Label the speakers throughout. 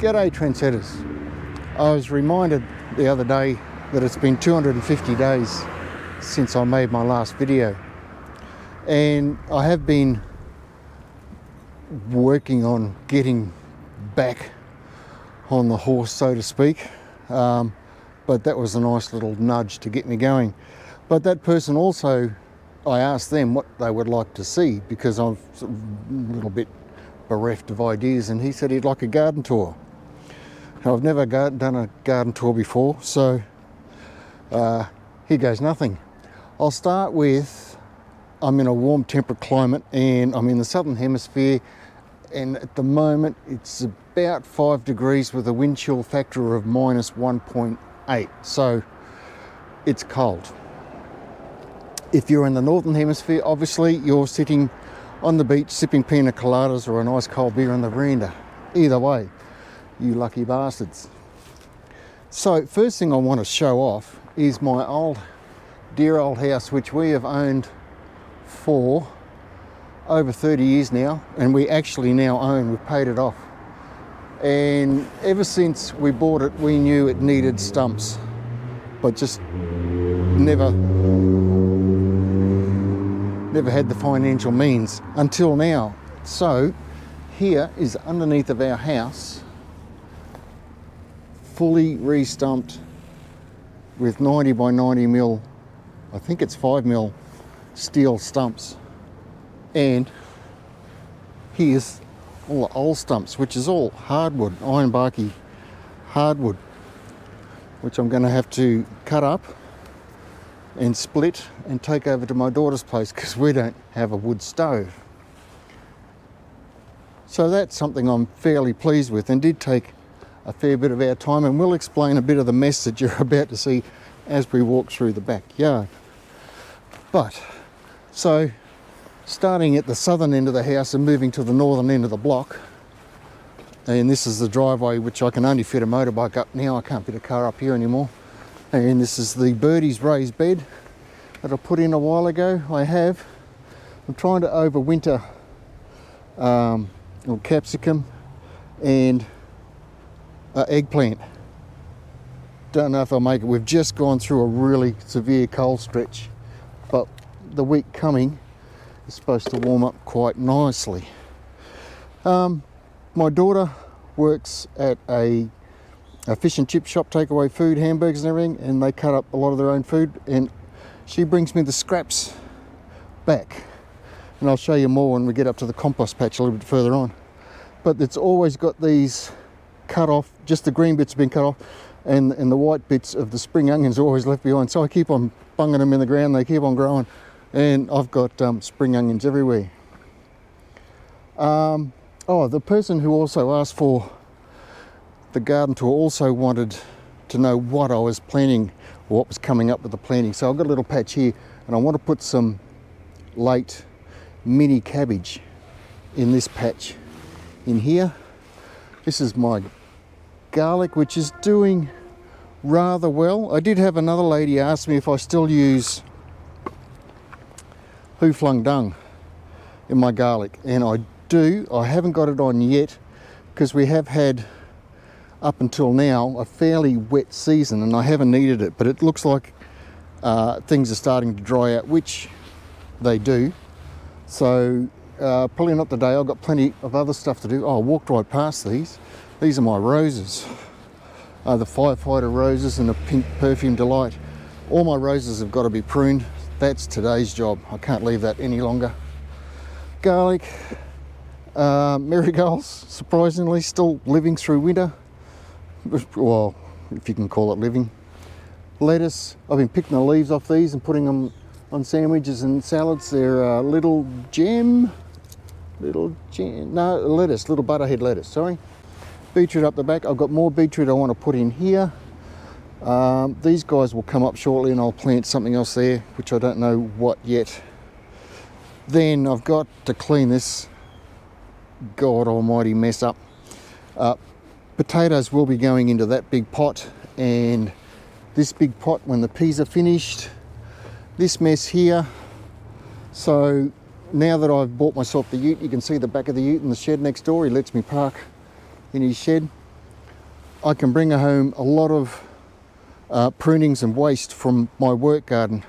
Speaker 1: G'day trendsetters. I was reminded the other day that it's been 250 days since I made my last video, and I have been working on getting back on the horse, so to speak, but that was a nice little nudge to get me going. But that person also, I asked them what they would like to see, because I'm sort of a little bit bereft of ideas, and he said he'd like a garden tour. Now, I've never done a garden tour before, so here goes nothing. I'll start with, I'm in a warm temperate climate and I'm in the southern hemisphere, and at the moment it's about 5 degrees with a wind chill factor of minus 1.8, so it's cold. If you're in the northern hemisphere, obviously you're sitting on the beach sipping pina coladas or a nice cold beer on the veranda. Either way, you lucky bastards. So first thing I want to show off is my dear old house, which we have owned for over 30 years now, and we actually now own, we've paid it off. And ever since we bought it, we knew it needed stumps, but just never had the financial means until now. So here is underneath of our house, fully re-stumped with 90 by 90 mil, I think it's 5 mil steel stumps. And here's all the old stumps, which is all hardwood, ℚ𝕃𝔼𝔸𝕊𝔼 hardwood, which I'm going to have to cut up and split and take over to my daughter's place, because we don't have a wood stove. So that's something I'm fairly pleased with, and did take a fair bit of our time, and we'll explain a bit of the mess that you're about to see as we walk through the backyard. But, so, starting at the southern end of the house and moving to the northern end of the block, and this is the driveway which I can only fit a motorbike up now, I can't fit a car up here anymore. And this is the birdies raised bed that I put in a while ago. I'm trying to overwinter capsicum and eggplant. Don't know if I'll make it. We've just gone through a really severe cold stretch, but the week coming is supposed to warm up quite nicely. My daughter works at a fish and chip shop, takeaway food, hamburgers and everything, and they cut up a lot of their own food, and she brings me the scraps back, and I'll show you more when we get up to the compost patch a little bit further on. But it's always got these cut off, just the green bits have been cut off, and the white bits of the spring onions are always left behind, so I keep on bunging them in the ground, they keep on growing, and I've got spring onions everywhere. The person who also asked for the garden tour also wanted to know what I was planning, or what was coming up with the planting. So I've got a little patch here, and I want to put some late mini cabbage in this patch in here. This is my garlic, which is doing rather well. I did have another lady ask me if I still use ℏ𝕃𝕼 in my garlic, and I do. I haven't got it on yet, because we have had, up until now, a fairly wet season, and I haven't needed it, but it looks like things are starting to dry out, which they do. So probably not today. I've got plenty of other stuff to do. Oh, I walked right past these. These are my roses, the firefighter roses and the pink perfume delight. All my roses have got to be pruned. That's today's job. I can't leave that any longer. Garlic, marigolds, surprisingly still living through winter. Well, if you can call it living. Lettuce, I've been picking the leaves off these and putting them on sandwiches and salads. They're little butterhead lettuce, sorry. Beetroot up the back. I've got more beetroot I want to put in here. These guys will come up shortly, and I'll plant something else there, which I don't know what yet. Then I've got to clean this God almighty mess up. Potatoes will be going into that big pot, and this big pot when the peas are finished. This mess here. So now that I've bought myself the ute, you can see the back of the ute in the shed next door. He lets me park in his shed. I can bring home a lot of prunings and waste from my work garden.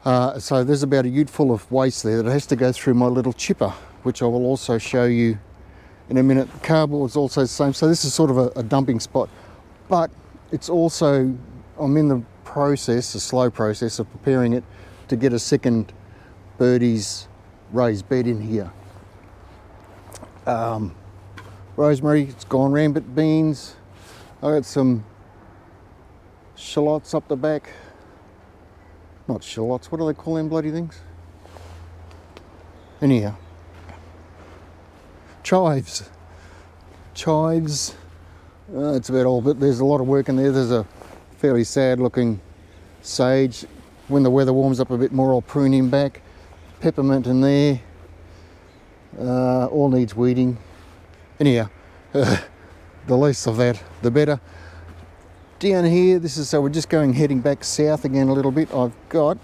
Speaker 1: So there's about a ute full of waste there that has to go through my little chipper, which I will also show you in a minute. Cardboard's also the same. So this is sort of a dumping spot, but it's also, I'm in the process, a slow process of preparing it to get a second birdie's raised bed in here. Rosemary, it's gone rampant. Beans, I got some shallots up the back. Not shallots, what do they call them bloody things? Anyhow, chives. It's about all, but there's a lot of work in there. There's a fairly sad looking sage. When the weather warms up a bit more, I'll prune him back. Peppermint in there. All needs weeding. Anyhow, the less of that, the better. Down here, this is, so we're just heading back south again a little bit. I've got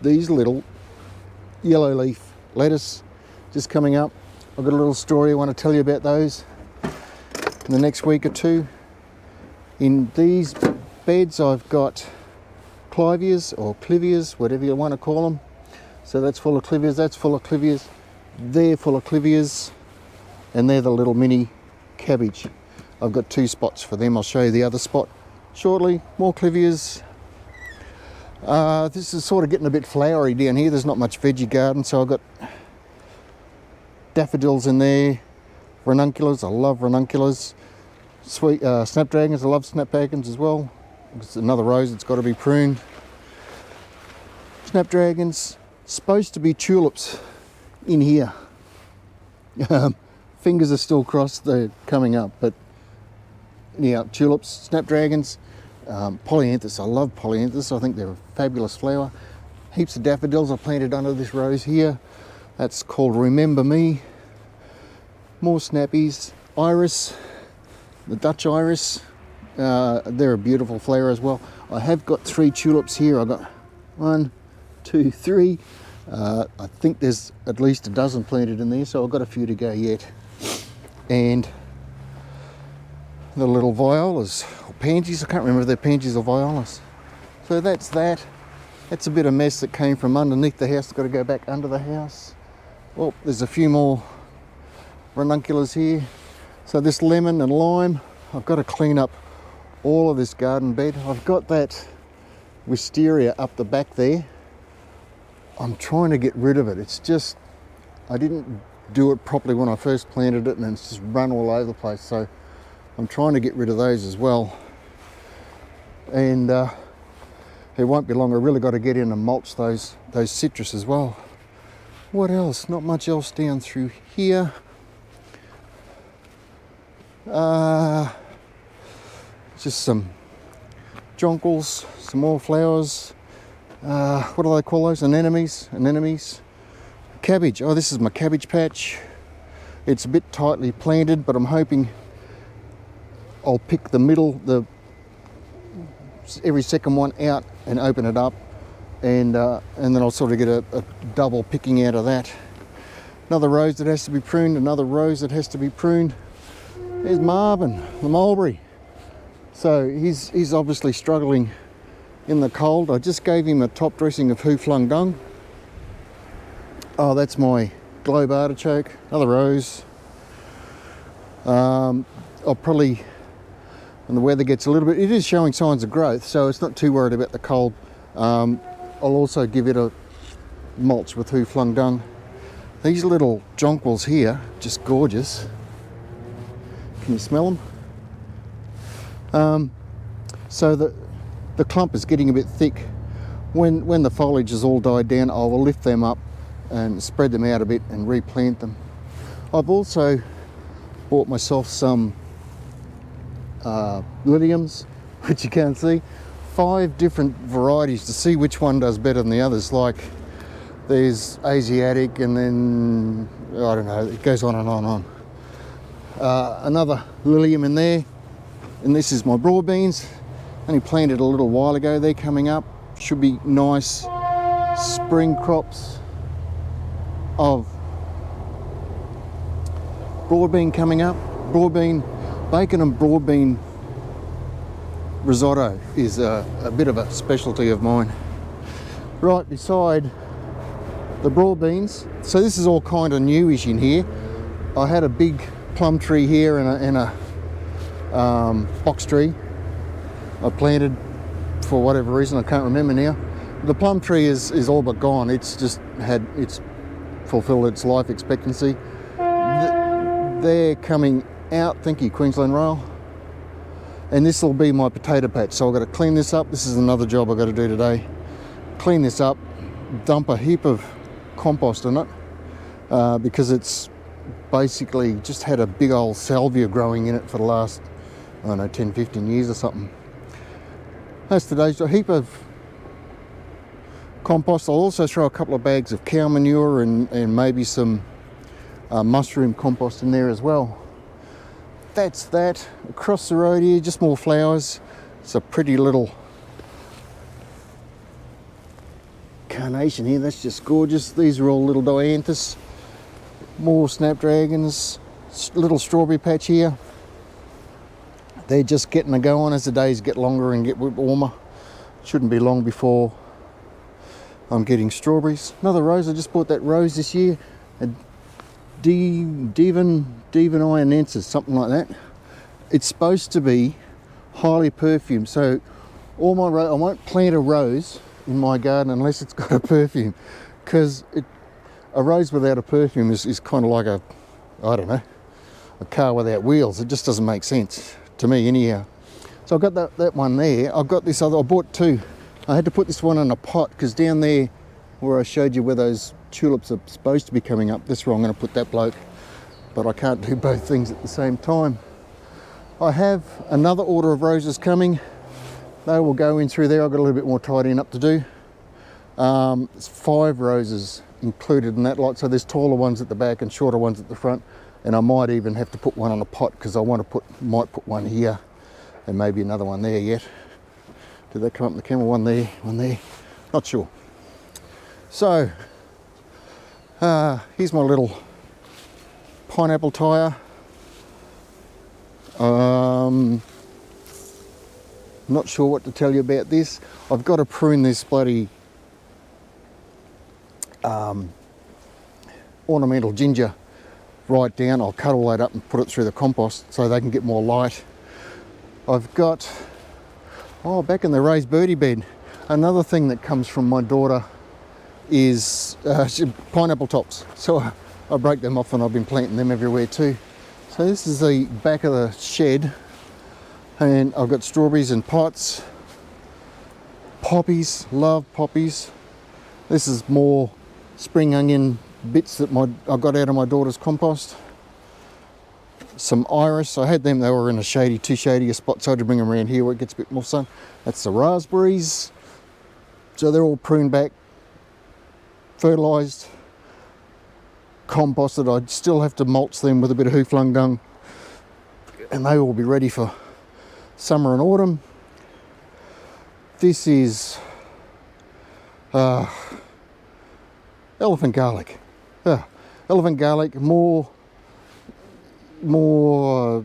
Speaker 1: these little yellow leaf lettuce just coming up. I've got a little story I want to tell you about those in the next week or two. In these beds, I've got clivias or clivias, whatever you want to call them. So that's full of clivias, that's full of clivias, they're full of clivias, and they're the little mini cabbage. I've got 2 spots for them. I'll show you the other spot shortly. More clivias. This is sort of getting a bit flowery down here. There's not much veggie garden, so I've got daffodils in there, ranunculus. I love ranunculus. Sweet snapdragons. I love snapdragons as well. It's another rose that's got to be pruned. Snapdragons. Supposed to be tulips in here. Fingers are still crossed, they're coming up, but yeah, tulips, snapdragons, polyanthus. I love polyanthus. I think they're a fabulous flower. Heaps of daffodils I planted under this rose here. That's called Remember Me. More snappies. Iris, the Dutch iris. They're a beautiful flower as well. I have got 3 tulips here. I've got 1, 2, 3. I think there's at least a dozen planted in there, so I've got a few to go yet. And the little violas, or pansies, I can't remember if they're pansies or violas. So that's that. That's a bit of mess that came from underneath the house, got to go back under the house. Well, there's a few more ranunculus here. So this lemon and lime, I've got to clean up all of this garden bed. I've got that wisteria up the back there. I'm trying to get rid of it. It's just, I didn't do it properly when I first planted it, and it's just run all over the place. So I'm trying to get rid of those as well. And it won't be long. I really got to get in and mulch those citrus as well. What else? Not much else down through here. Just some jonquils, some more flowers. What do they call those? Anemones. Cabbage. Oh, this is my cabbage patch. It's a bit tightly planted, but I'm hoping I'll pick the middle, every second one out and open it up, and then I'll sort of get a double picking out of that. Another rose that has to be pruned. Another rose that has to be pruned. There's Marvin, the mulberry. So he's obviously struggling in the cold. I just gave him a top dressing of ℏ𝕃. Oh, that's my globe artichoke, another rose. I'll probably, when the weather gets a little bit, it is showing signs of growth, so it's not too worried about the cold. I'll also give it a mulch with ℏ𝕃. These little jonquils here, just gorgeous. Can you smell them? So the clump is getting a bit thick. When the foliage has all died down, I will lift them up and spread them out a bit and replant them. I've also bought myself some liliums, which you can't see. 5 different varieties to see which one does better than the others. Like there's Asiatic, and then I don't know, it goes on and on and on. Another lilium in there, and this is my broad beans. Only planted a little while ago. They're coming up. Should be nice spring crops of broad bean coming up. Broad bean, Bacon and broad bean risotto is a bit of a specialty of mine. Right beside the broad beans, so this is all kind of newish in here. I had a big plum tree here and a box tree I planted for whatever reason, I can't remember now. The plum tree is all but gone. It's fulfilled its life expectancy. They're coming out, thank you ℏ𝕃𝕼. And this will be my potato patch. So I've got to clean this up. This is another job I've got to do today. Clean this up, dump a heap of compost in it because it's basically just had a big old salvia growing in it for the last, I don't know, 10, 15 years or something. That's today's a heap of compost. I'll also throw a couple of bags of cow manure and maybe some mushroom compost in there as well. That's that. Across the road here, just more flowers. It's a pretty little carnation here. That's just gorgeous. These are all little dianthus. More snapdragons. Little strawberry patch here. They're just getting a go on as the days get longer and get warmer. Shouldn't be long before I'm getting strawberries. Another rose. I just bought that rose this year. A ℏ𝕃𝕼𝔸𝕊𝔼, something like that. It's supposed to be highly perfumed. So all my I won't plant a rose in my garden unless it's got a perfume, because a rose without a perfume is kind of like a, I don't know, a car without wheels. It just doesn't make sense to me anyhow. So I've got that one there. I've got this other, I bought two. I had to put this one in a pot because down there where I showed you where those tulips are supposed to be coming up, that's where I'm going to put that bloke. But I can't do both things at the same time. I have another order of roses coming. They will go in through there. I've got a little bit more tidying up to do. There's 5 roses included in that lot. So there's taller ones at the back and shorter ones at the front. And I might even have to put one on a pot because I might put one here and maybe another one there yet. Did that come up in the camera? One there, not sure. So here's my little pineapple tire. Not sure what to tell you about this. I've got to prune this bloody ornamental ginger right down. I'll cut all that up and put it through the compost so they can get more light. I've got, back in the raised birdie bed, another thing that comes from my daughter is pineapple tops. So I break them off and I've been planting them everywhere too. So this is the back of the shed and I've got strawberries in pots, poppies, love poppies. This is more spring onion bits that I got out of my daughter's compost. Some iris, I had them, they were in a too shady a spot, so I had to bring them around here where it gets a bit more sun. That's the raspberries. So they're all pruned back, fertilised, composted. I'd still have to mulch them with a bit of ℏ𝕃𝕼 dung and they will be ready for summer and autumn. This is elephant garlic. Elephant garlic, more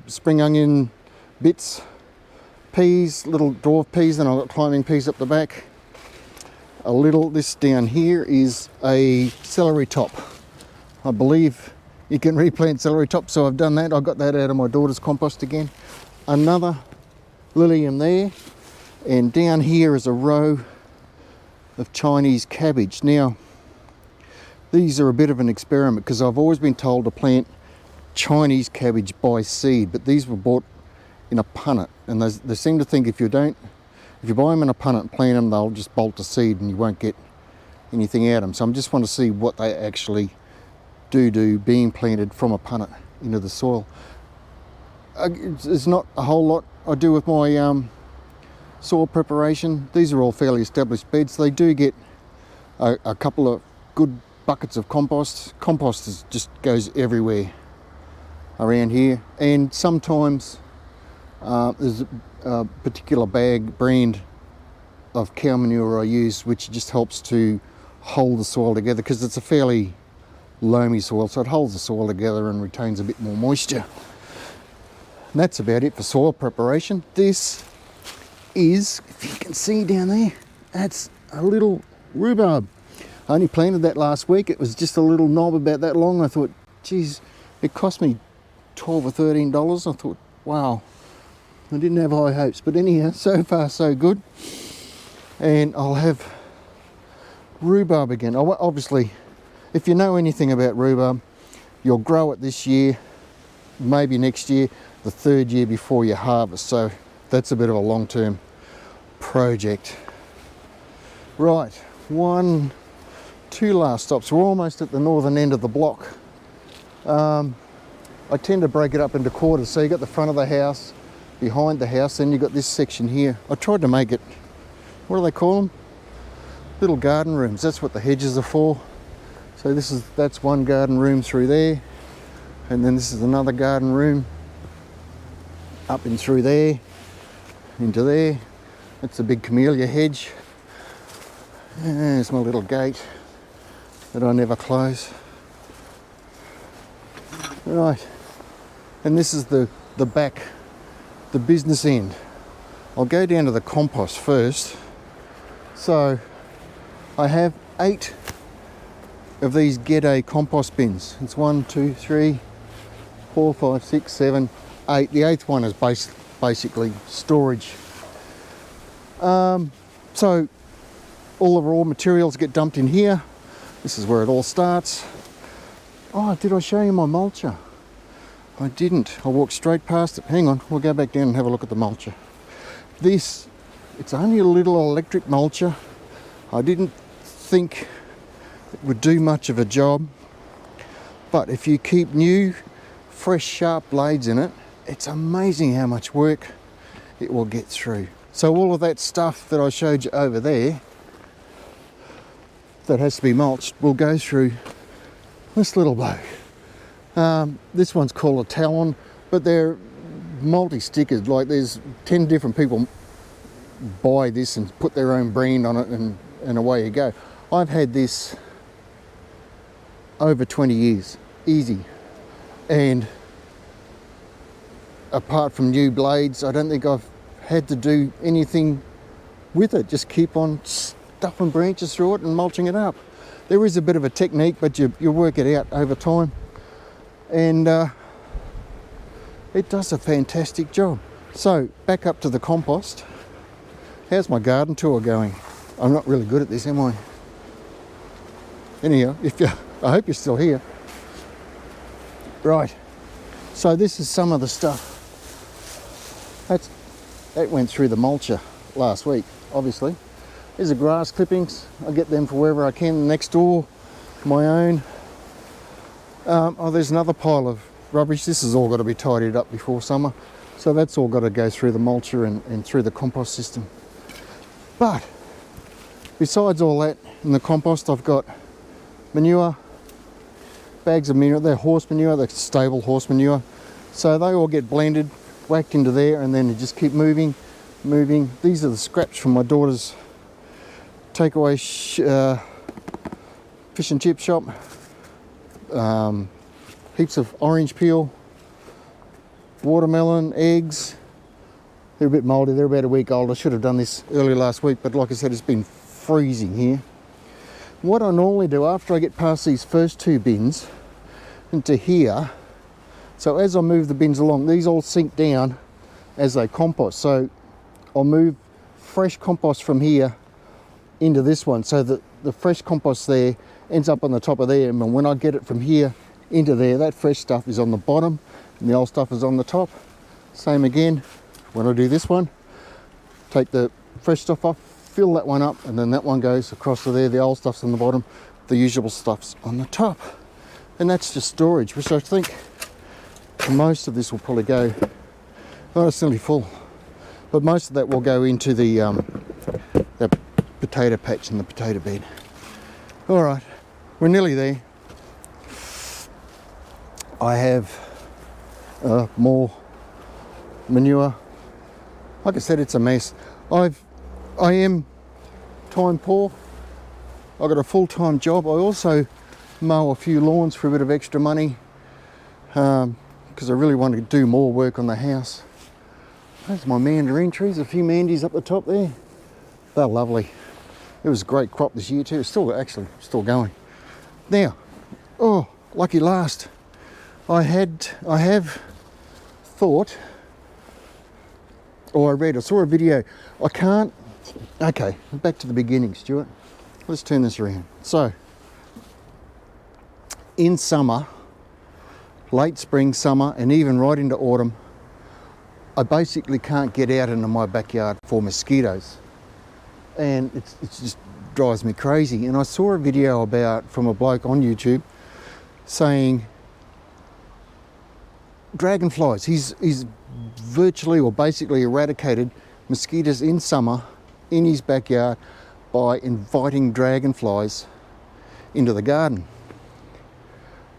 Speaker 1: spring onion bits, peas, little dwarf peas, and I've got climbing peas up the back. This down here is a celery top. I believe you can replant celery top, so I've done that. I got that out of my daughter's compost again. Another lilium there, and down here is a row of Chinese cabbage. Now, these are a bit of an experiment because I've always been told to plant Chinese cabbage by seed, but these were bought in a punnet, and they seem to think if you buy them in a punnet and plant them, they'll just bolt to seed and you won't get anything out of them. So I just want to see what they actually do being planted from a punnet into the soil. There's not a whole lot I do with my soil preparation. These are all fairly established beds. They do get a couple of good buckets of compost. Compost just goes everywhere around here, and sometimes there's a particular brand of cow manure I use which just helps to hold the soil together because it's a fairly loamy soil, so it holds the soil together and retains a bit more moisture. And that's about it for soil preparation. This is, if you can see down there, that's a little rhubarb. I only planted that last week. It was just a little knob about that long. I thought, geez, it cost me $12 or $13. I thought, wow, I didn't have high hopes. But anyhow, so far so good. And I'll have rhubarb again. Obviously, if you know anything about rhubarb, you'll grow it this year, maybe next year, the third year before you harvest. So that's a bit of a long-term project. Right, 2 last stops. We're almost at the northern end of the block. I tend to break it up into quarters. So you got the front of the house, behind the house, then you got this section here. I tried to make it, what do they call them? Little garden rooms. That's what the hedges are for. So that's one garden room through there, and then this is another garden room up and through there into there. That's a big camellia hedge. And there's my little gate that I never close. Right, and this is the back, the business end. I'll go down to the compost first. So I have 8 of these ℍ𝕇 compost bins. It's 1, 2, 3, 4, 5, 6, 7, 8. The 8th one is basically storage. So all the raw materials get dumped in here. This is where it all starts. Oh, did I show you my mulcher? I didn't. I walked straight past it. Hang on, we'll go back down and have a look at the mulcher. It's only a little electric mulcher. I didn't think it would do much of a job, but if you keep new, fresh, sharp blades in it, it's amazing how much work it will get through. So all of that stuff that I showed you over there that has to be mulched will go through this little bloke. This one's called a talon, but they're multi-stickered. Like there's 10 different people buy this and put their own brand on it, and away you go. I've had this over 20 years, easy. And apart from new blades, I don't think I've had to do anything with it. Just keep on stuffing branches through it and mulching it up. There is a bit of a technique, but you work it out over time. And it does a fantastic job. So back up to the compost. How's my garden tour going? I'm not really good at this, am I? Anyhow, I hope you're still here. Right, so this is some of the stuff. That went through the mulcher last week, obviously. These are grass clippings. I get them for wherever I can. Next door, my own. There's another pile of rubbish. This has all got to be tidied up before summer. So that's all got to go through the mulcher and through the compost system. But besides all that, in the compost I've got manure, bags of manure. They're horse manure, they're stable horse manure. So they all get blended, whacked into there, and then you just keep moving. These are the scraps from my daughter's takeaway fish and chip shop. Heaps of orange peel, watermelon, eggs. They're a bit mouldy, they're about a week old. I should have done this earlier last week, but like I said, it's been freezing here. What I normally do after I get past these first 2 bins into here, so as I move the bins along, these all sink down as they compost. So I'll move fresh compost from here into this one, so that the fresh compost there ends up on the top of there, and when I get it from here into there, that fresh stuff is on the bottom and the old stuff is on the top. Same again when I do this one. Take the fresh stuff off, fill that one up, and then that one goes across to there. The old stuff's on the bottom, the usual stuff's on the top. And that's just storage, which I think most of this will probably go, well, it's nearly full, but most of that will go into the potato patch and the potato bed. All right, we're nearly there. I have more manure. Like I said, it's a mess. I am time poor. I've got a full-time job. I also mow a few lawns for a bit of extra money. because I really want to do more work on the house. There's my mandarin trees, a few mandies up the top there. They're lovely. It was a great crop this year too. It's still going. Now, oh, lucky last. I have thought, or I saw a video. Okay, back to the beginning, Stuart. Let's turn this around. So, in summer, late spring, summer, and even right into autumn, I basically can't get out into my backyard for mosquitoes. And it just drives me crazy. And I saw a video from a bloke on YouTube saying dragonflies. He's virtually or basically eradicated mosquitoes in summer in his backyard by inviting dragonflies into the garden.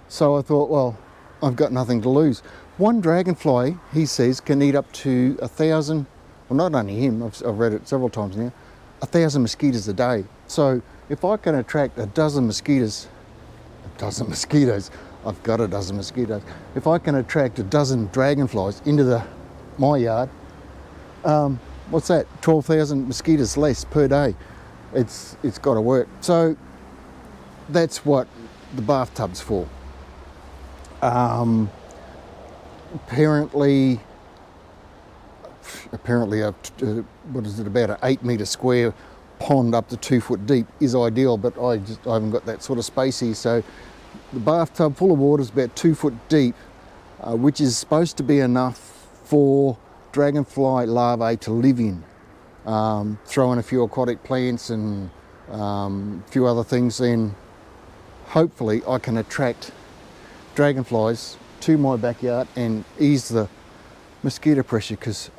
Speaker 1: So I thought, well, I've got nothing to lose. One dragonfly, he says, can eat up to 1,000, well, not only him, I've read it several times now, 1,000 mosquitoes a day. So if I can attract a dozen mosquitoes, I've got a dozen mosquitoes. If I can attract a dozen dragonflies into my yard, what's that? 12,000 mosquitoes less per day. It's got to work. So that's what the bathtub's for. Apparently what is it, about an 8 metre square pond up to 2 foot deep is ideal, but I haven't got that sort of space here. So the bathtub full of water is about 2 foot deep, which is supposed to be enough for dragonfly larvae to live in. Throw in a few aquatic plants and a few other things, then hopefully I can attract dragonflies to my backyard and ease the mosquito pressure, because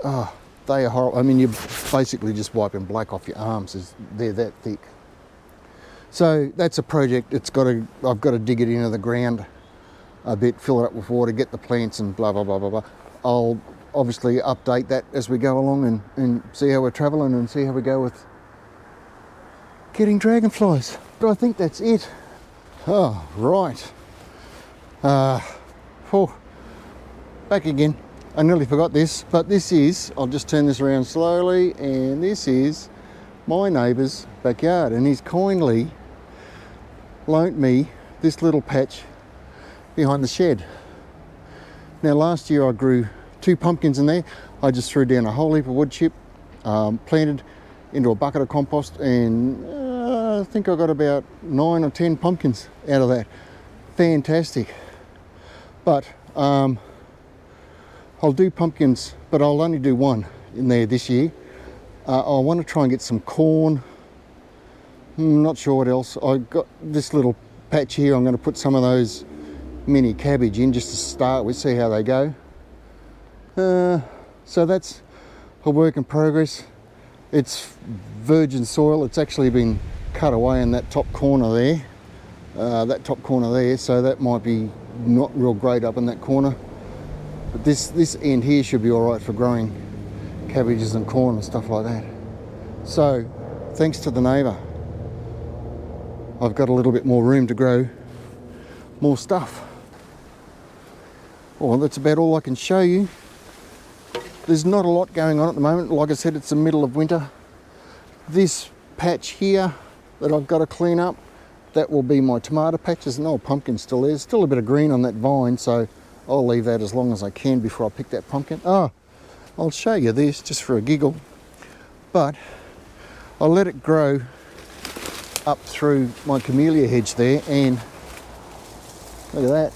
Speaker 1: they are horrible. I mean, you're basically just wiping black off your arms, they're that thick. So that's a project. I've got to dig it into the ground a bit, fill it up with water, get the plants and blah, blah, blah, blah, blah. I'll obviously update that as we go along and see how we're travelling and see how we go with getting dragonflies. But I think that's it. Oh, right. Back again. I nearly forgot this, but this is, I'll just turn this around slowly, and this is my neighbour's backyard, and he's kindly loaned me this little patch behind the shed. Now last year I grew 2 pumpkins in there. I just threw down a whole heap of wood chip, planted into a bucket of compost, and I think I got about 9 or 10 pumpkins out of that. Fantastic. But I'll do pumpkins, but I'll only do one in there this year. I want to try and get some corn. Not sure what else. I've got this little patch here. I'm going to put some of those mini cabbage in just to start with, see how they go. So that's a work in progress. It's virgin soil. It's actually been cut away in that top corner there. So that might be not real great up in that corner. But this end here should be all right for growing cabbages and corn and stuff like that. So, thanks to the neighbour, I've got a little bit more room to grow more stuff. Well, that's about all I can show you. There's not a lot going on at the moment. Like I said, it's the middle of winter. This patch here that I've got to clean up, that will be my tomato patch. There's an old pumpkin still there. There's still a bit of green on that vine, so I'll leave that as long as I can before I pick that pumpkin. Oh, I'll show you this just for a giggle. But I'll let it grow up through my camellia hedge there, and look at that.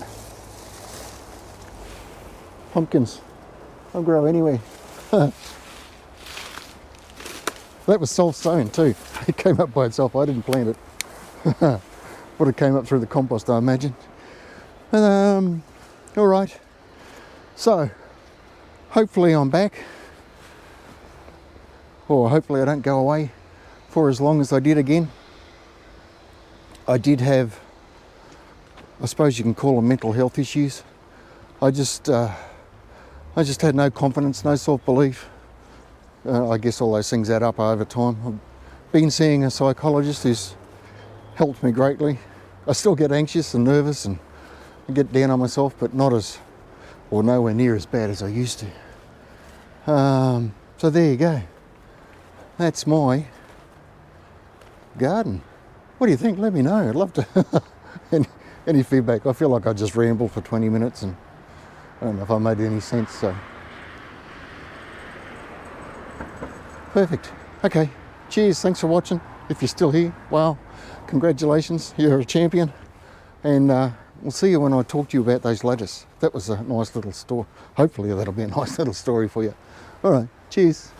Speaker 1: Pumpkins. They'll grow anywhere. That was self-sown too. It came up by itself. I didn't plant it. Would have came up through the compost, I imagine. All right. So, hopefully I'm back. Or hopefully I don't go away for as long as I did again. I did have, I suppose you can call them mental health issues. I just had no confidence, no self-belief. I guess all those things add up over time. I've been seeing a psychologist who's helped me greatly. I still get anxious and nervous and get down on myself, but not as or nowhere near as bad as I used to. So there you go. That's my garden. What do you think? Let me know. I'd love to. any feedback. I feel like I just rambled for 20 minutes and I don't know if I made any sense. So perfect. Okay. Cheers. Thanks for watching. If you're still here, wow, congratulations. You're a champion. And we'll see you when I talk to you about those lettuce. That was a nice little story. Hopefully that'll be a nice little story for you. All right. Cheers.